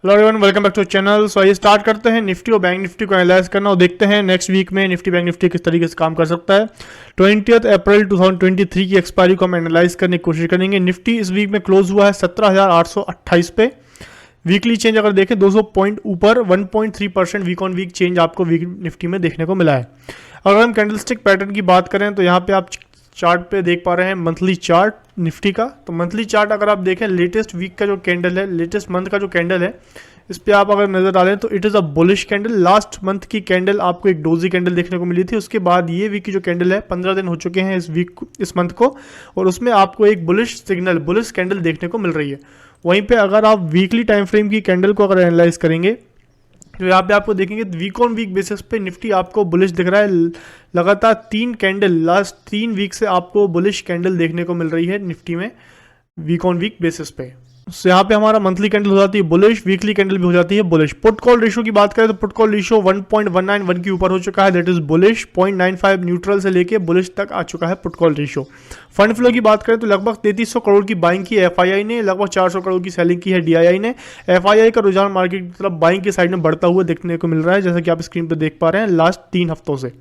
Hello everyone, welcome back to channel. So आइए start करते हैं निफ्टी और बैंक निफ्टी को एनालाइज करना और देखते हैं नेक्स्ट वीक में निफ्टी बैंक निफ्टी किस तरीके से काम कर सकता है। 20 अप्रैल 2023 की एक्सपायरी को हम एनालाइज करने की कोशिश करेंगे। निफ्टी इस वीक में क्लोज हुआ है 17,828 पे। वीकली चेंज अगर देखें 200 पॉइंट ऊपर 1.3% वीक ऑन वीक चेंज आपको वीक निफ्टी में देखने को मिला है। अगर हम कैंडलस्टिक पैटर्न की बात करें तो यहाँ पे आप चार्ट पे देख पा रहे हैं मंथली चार्ट निफ्टी का। तो मंथली चार्ट अगर आप देखें लेटेस्ट वीक का जो कैंडल है, लेटेस्ट मंथ का जो कैंडल है, इस पे आप अगर नजर डालें तो it is a bullish candle. Last month की कैंडल आपको एक डोजी कैंडल देखने को मिली थी। उसके बाद ये वीक की जो कैंडल है 15 दिन हो चुके हैं इस मंथ को, और उसमें आपको एक बुलिश सिग्नल, बुलिश कैंडल देखने को मिल रही है। वहीं पे अगर आप वीकली टाइम फ्रेम की कैंडल को अगर एनालाइज करेंगे तो यहाँ पे आपको देखेंगे वीक ऑन वीक बेसिस पे निफ्टी आपको बुलिश दिख रहा है। लगातार 3 कैंडल लास्ट 3 वीक से आपको बुलिश कैंडल देखने को मिल रही है निफ्टी में वीक ऑन वीक बेसिस पे। तो यहाँ पे हमारा मंथली कैंडल हो जाती है बुलिश, वीकली कैंडल भी हो जाती है बुलिश। पुट कॉल रेशियो की बात करें तो पुट कॉल रेशियो 1.191 के ऊपर हो चुका है, दैट इज बुलिश। 0.95 न्यूट्रल से लेके बुलिश तक आ चुका है put call ratio. Fund flow की बात करें तो लगभग 3300 करोड़ की बाइंग की है एफआईआई ने, लगभग 400 करोड़ की सेलिंग की है डीआईआई ने। एफआईआई का रुझान मार्केट की तरफ बाइंग की साइड में बढ़ता हुआ देखने को मिल रहा है, जैसा कि आप स्क्रीन पर देख पा रहे हैं लास्ट 3 हफ्तों से।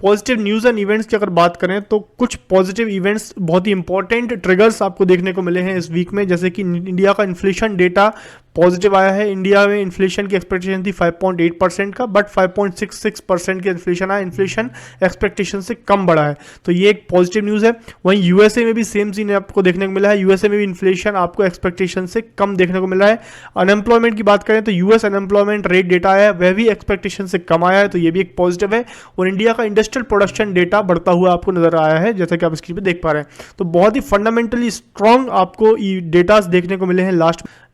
पॉजिटिव न्यूज़ एंड इवेंट्स की अगर बात करें तो कुछ पॉजिटिव इवेंट्स, बहुत ही इंपॉर्टेंट ट्रिगर्स आपको देखने को मिले हैं इस वीक में। जैसे कि इंडिया का इन्फ्लेशन डेटा पॉजिटिव आया है। इंडिया में इन्फ्लेशन की एक्सपेक्टेशन थी 5.8% का, बट 5.66% की इन्फ्लेशन आया। इन्फ्लेशन एक्सपेक्टेशन से कम बढ़ा है, तो ये एक पॉजिटिव न्यूज़ है। वहीं यूएसए में भी सेम सीन आपको देखने को मिला है। यूएसए में भी इन्फ्लेशन आपको एक्सपेक्टेशन से कम देखने को मिला है। अनएम्प्लॉयमेंट की बात करें तो यूएस अनएम्प्लॉयमेंट रेट डेटा आया है, वह भी एक्सपेक्टेशन से कम आया है, तो ये भी एक पॉजिटिव है। और इंडिया का इंडस्ट्रियल प्रोडक्शन डेटा बढ़ता हुआ आपको नजर आया है, जैसा कि आप स्क्रीन पे देख पा रहे हैं। तो बहुत ही फंडामेंटली स्ट्रॉन्ग आपको डेटास देखने को मिले हैं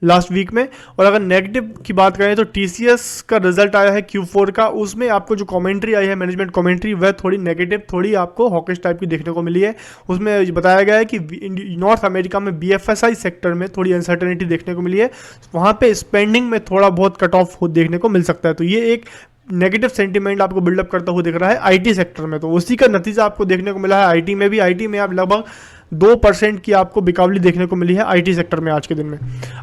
लास्ट वीक में। और अगर नेगेटिव की बात करें तो टीसीएस का रिजल्ट आया है Q4 का, उसमें आपको जो कमेंट्री आई है मैनेजमेंट कमेंट्री, वह थोड़ी नेगेटिव, थोड़ी आपको हॉकिश टाइप की देखने को मिली है। उसमें बताया गया है कि नॉर्थ अमेरिका में बीएफएसआई सेक्टर में थोड़ी अनसर्टेनिटी देखने को मिली है, वहाँ पे स्पेंडिंग में थोड़ा बहुत कट ऑफ देखने को मिल सकता है। तो ये एक नेगेटिव सेंटीमेंट आपको बिल्डअप करता हुआ दिख रहा है आईटी सेक्टर में, तो उसी का नतीजा आपको देखने को मिला है आईटी में भी। आईटी में आप लगभग 2% की आपको बिकावली देखने को मिली है आईटी सेक्टर में आज के दिन में।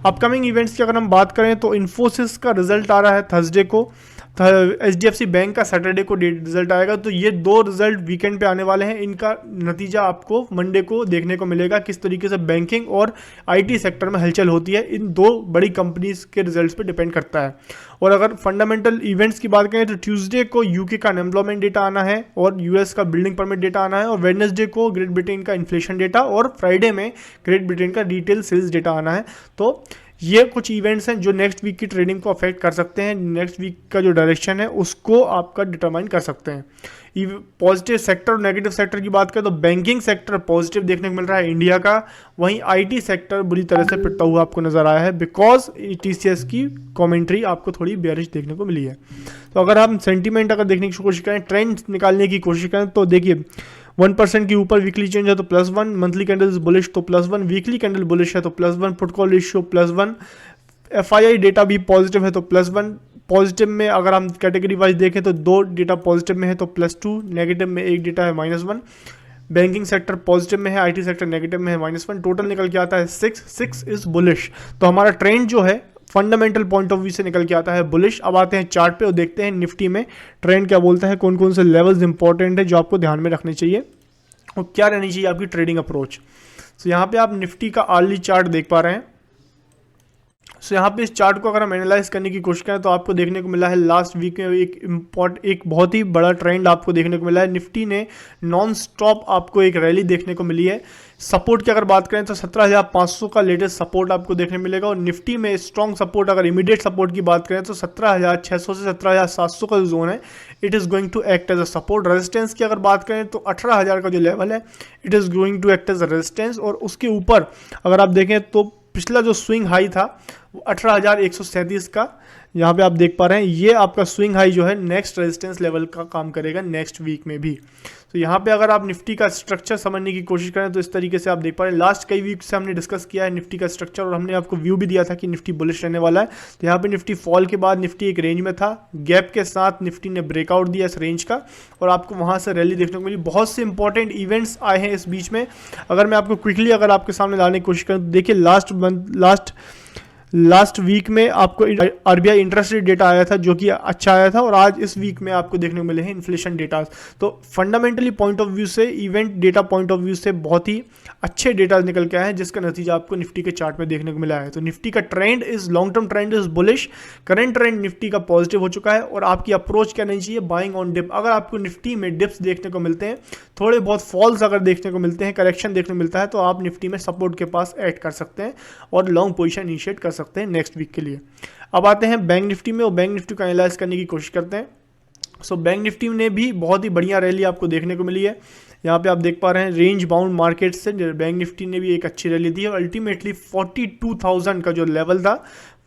अपकमिंग इवेंट्स की अगर हम बात करें तो इन्फोसिस का रिजल्ट आ रहा है थर्सडे को, एचडीएफसी बैंक का सैटरडे को रिजल्ट आएगा। तो ये 2 रिजल्ट वीकेंड पे आने वाले हैं, इनका नतीजा आपको मंडे को देखने को मिलेगा किस तरीके से बैंकिंग और आईटी सेक्टर में हलचल होती है। इन 2 बड़ी कंपनीज के रिजल्ट्स पे डिपेंड करता है। और अगर फंडामेंटल इवेंट्स की बात करें तो ट्यूसडे को यूके का अनएम्प्लॉयमेंट डेटा आना है और यूएस का बिल्डिंग परमिट डेटा आना है, और वेडनेसडे को ग्रेट ब्रिटेन का इन्फ्लेशन डेटा, और फ्राइडे में ग्रेट ब्रिटेन का रिटेल सेल्स डेटा आना है। तो ये कुछ इवेंट्स हैं जो नेक्स्ट वीक की ट्रेडिंग को अफेक्ट कर सकते हैं। नेक्स्ट वीक का जो डायरेक्शन है उसको आपका डिटरमाइन कर सकते हैं। पॉजिटिव सेक्टर और नेगेटिव सेक्टर की बात करें तो बैंकिंग सेक्टर पॉजिटिव देखने को मिल रहा है इंडिया का, वहीं आईटी सेक्टर बुरी तरह से पिटता हुआ आपको नजर आया है, बिकॉज टीसीएस की कमेंट्री आपको थोड़ी बेयरिश देखने को मिली है। तो अगर हम सेंटीमेंट अगर देखने की कोशिश करें, ट्रेंड निकालने की कोशिश करें, तो देखिए 1% के ऊपर वीकली चेंज है तो +1, मंथली कैंडल बुलिश तो +1, वीकली कैंडल बुलिश है तो +1, put call ratio +1, FII data भी पॉजिटिव है तो +1। पॉजिटिव में अगर हम कैटेगरी वाइज देखें तो 2 डेटा पॉजिटिव में है तो +2, नेगेटिव में 1 डेटा है -1। बैंकिंग सेक्टर पॉजिटिव में है, आईटी सेक्टर नेगेटिव में है -1, टोटल निकल के आता है 6 इज बुलिश। तो हमारा ट्रेंड जो है फंडामेंटल पॉइंट ऑफ व्यू से निकल के आता है बुलिश। अब आते हैं चार्ट पे और देखते हैं निफ्टी में ट्रेंड क्या बोलता है, कौन कौन से लेवल्स इंपॉर्टेंट है जो आपको ध्यान में रखने चाहिए और क्या रहनी चाहिए आपकी ट्रेडिंग अप्रोच। तो यहाँ पे आप निफ्टी का आर्ली चार्ट देख पा रहे हैं। सो यहाँ पे इस चार्ट को अगर हम एनालाइज करने की कोशिश करें तो आपको देखने को मिला है लास्ट वीक में एक बहुत ही बड़ा ट्रेंड आपको देखने को मिला है। निफ्टी ने नॉन स्टॉप आपको एक रैली देखने को मिली है। सपोर्ट की अगर बात करें तो 17,500 का लेटेस्ट सपोर्ट आपको देखने मिलेगा, और निफ्टी में स्ट्रॉन्ग सपोर्ट, अगर इमीडिएट सपोर्ट की बात करें तो 17,600 से 17,700 का जो जोन है it is going to act as a support. Resistance की अगर बात करें तो 18,000 का जो लेवल है it is going to act as a resistance, और उसके ऊपर अगर आप देखें तो पिछला जो स्विंग हाई था वो 18,137 का यहाँ पे आप देख पा रहे हैं, ये आपका स्विंग हाई जो है नेक्स्ट रेजिस्टेंस लेवल का काम करेगा नेक्स्ट वीक में भी। तो यहाँ पे अगर आप निफ्टी का स्ट्रक्चर समझने की कोशिश करें तो इस तरीके से आप देख पा रहे हैं, लास्ट कई वीक से हमने डिस्कस किया है निफ्टी का स्ट्रक्चर, और हमने आपको व्यू भी दिया था कि निफ्टी बुलिश रहने वाला है। तो यहाँ पे निफ्टी फॉल के बाद निफ्टी एक रेंज में था, गैप के साथ निफ्टी ने ब्रेकआउट दिया इस रेंज का, और आपको वहाँ से रैली देखने को मिली। बहुत से इंपॉर्टेंट इवेंट्स आए हैं इस बीच में, अगर मैं आपको क्विकली अगर आपके सामने लाने की कोशिश करूँ तो देखिए लास्ट लास्ट वीक में आपको आरबीआई इंटरेस्ट रेट डेटा आया था जो कि अच्छा आया था, और आज इस वीक में आपको देखने को मिले हैं इन्फ्लेशन डेटा। तो फंडामेंटली पॉइंट ऑफ व्यू से, event data point of view से बहुत ही अच्छे डेटा निकल के आए हैं, जिसका नतीजा आपको निफ्टी के चार्ट में देखने को मिला है। तो निफ्टी का trend is long term trend is bullish, current trend Nifty का पॉजिटिव हो चुका है, और आपकी अप्रोच क्या नहीं चाहिए, बाइंग ऑन डिप। अगर आपको निफ्टी में डिप्स देखने को मिलते हैं, थोड़े बहुत फॉल्स अगर देखने को मिलते हैं, करेक्शन देखने को मिलता है, तो आप निफ्टी में सपोर्ट के पास ऐड कर सकते हैं और लॉन्ग पोजीशन इनिशिएट कर सकते हैं नेक्स्ट वीक के लिए। अब आते हैं बैंक निफ्टी में, और बैंक निफ्टी को एनालाइज करने की कोशिश करते हैं। सो बैंक निफ्टी ने भी बहुत ही बढ़िया रैली आपको देखने को मिली है। यहाँ पे आप देख पा रहे हैं रेंज बाउंड मार्केट से बैंक निफ्टी ने भी एक अच्छी रैली दी है, और अल्टीमेटली 42,000 का जो लेवल था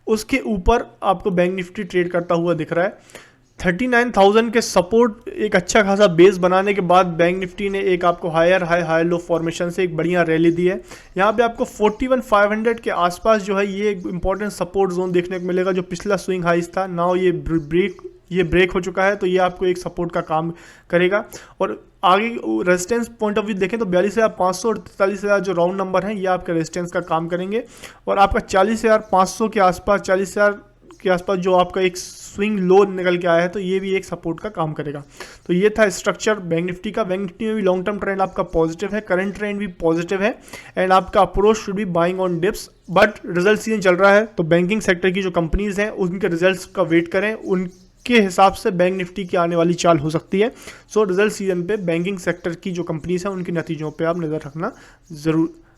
उसके ऊपर आपको बैंक निफ्टी ट्रेड करता हुआ दिख रहा है। 39,000 के सपोर्ट एक अच्छा खासा बेस बनाने के बाद बैंक निफ्टी ने एक आपको higher high higher low formation से एक बढ़िया रैली दी है। यहाँ पे आपको 41,500 के आसपास जो है ये एक इंपॉर्टेंट सपोर्ट जोन देखने को मिलेगा, जो पिछला स्विंग हाइस था, नाउ ये ब्रेक हो चुका है, तो ये आपको एक सपोर्ट का काम करेगा। और आगे रेजिस्टेंस पॉइंट ऑफ व्यू देखें तो 42,500 और 43,000 जो राउंड नंबर हैं ये आपके रेजिस्टेंस का काम करेंगे, और आपका 40,500 के आसपास, 40,000 के आसपास जो आपका एक स्विंग लो निकल के आया है, तो ये भी एक सपोर्ट का काम करेगा। तो ये था स्ट्रक्चर बैंक निफ्टी का। बैंक निफ्टी में भी लॉन्ग टर्म ट्रेंड आपका पॉजिटिव है, करंट ट्रेंड भी पॉजिटिव है, एंड आपका approach should be buying on dips. But result season चल रहा है, तो बैंकिंग सेक्टर की जो कंपनीज हैं उनके रिजल्ट्स का वेट करें, उनके हिसाब से बैंक निफ्टी की आने वाली चाल हो सकती है। सो रिजल्ट सीजन पे बैंकिंग सेक्टर की जो कंपनीज हैं उनके नतीजों पे आप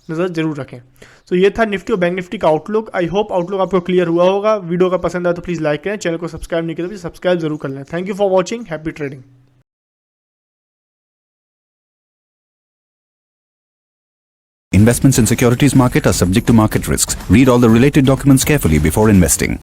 नज़र जरूर रखें। तो ये था निफ्टी और बैंक निफ्टी का आउटलुक। आई होप आउटलुक आपको क्लियर हुआ होगा। वीडियो का पसंद आया तो प्लीज़ लाइक करें, चैनल को सब्सक्राइब नहीं किया तो सब्सक्राइब जरूर कर लें। Thank you for watching, happy trading. Investments in securities market are subject to market risks. Read all the related documents carefully before investing.